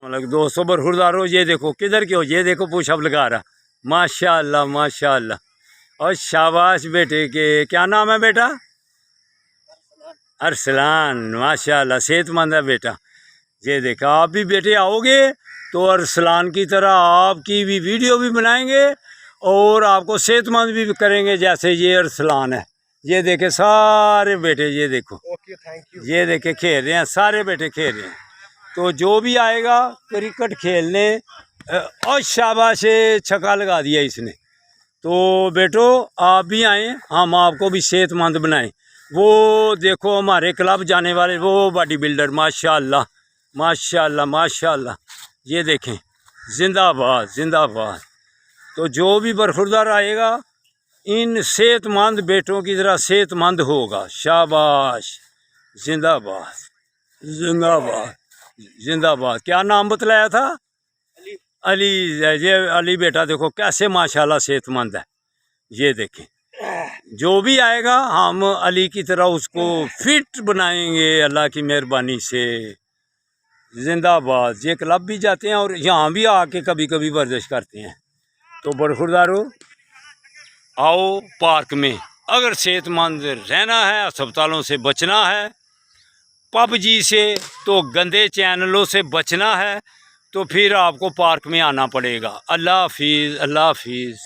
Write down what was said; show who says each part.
Speaker 1: मतलब दोस्तों बरखुरदारो, ये देखो किधर के हो, ये देखो पुशअप लगा रहा, माशाल्लाह माशाल्लाह। और शाबाश बेटे के, क्या नाम है बेटा? अरसलान, माशाल्लाह सेहतमंद है बेटा। ये देखा, आप भी बेटे आओगे तो अरसलान की तरह आपकी भी वीडियो भी बनाएंगे और आपको सेहतमंद भी करेंगे जैसे ये अरसलान है। ये देखे सारे बेटे, ये देखो,
Speaker 2: ओके, थैंक यू।
Speaker 1: ये देखे खेल रहे हैं, सारे बेटे खेल रहे हैं। तो जो भी आएगा क्रिकेट खेलने, और शाबाश, छक्का लगा दिया इसने। तो बेटो आप भी आएँ, हम आपको भी सेहतमंद बनाएं। वो देखो हमारे क्लब जाने वाले वो बॉडी बिल्डर, माशाल्लाह माशाल्लाह माशाल्लाह, ये देखें, जिंदाबाद जिंदाबाद। तो जो भी बरखुरदार आएगा इन सेहतमंद बेटों की तरह सेहतमंद होगा। शाबाश, जिंदाबाद जिंदाबाद जिंदाबाद। क्या नाम बतलाया था? अली। ये अली बेटा देखो कैसे माशाल्लाह सेहतमंद है। ये देखें, जो भी आएगा हम अली की तरह उसको फिट बनाएंगे अल्लाह की मेहरबानी से। जिंदाबाद। ये क्लब भी जाते हैं और यहाँ भी आके कभी कभी वर्जिश करते हैं। तो बरखुरदारो आओ पार्क में, अगर सेहतमंद रहना है, अस्पतालों से बचना है, पबजी से तो गंदे चैनलों से बचना है, तो फिर आपको पार्क में आना पड़ेगा। अल्लाह हाफिज़, अल्लाह हाफिज़।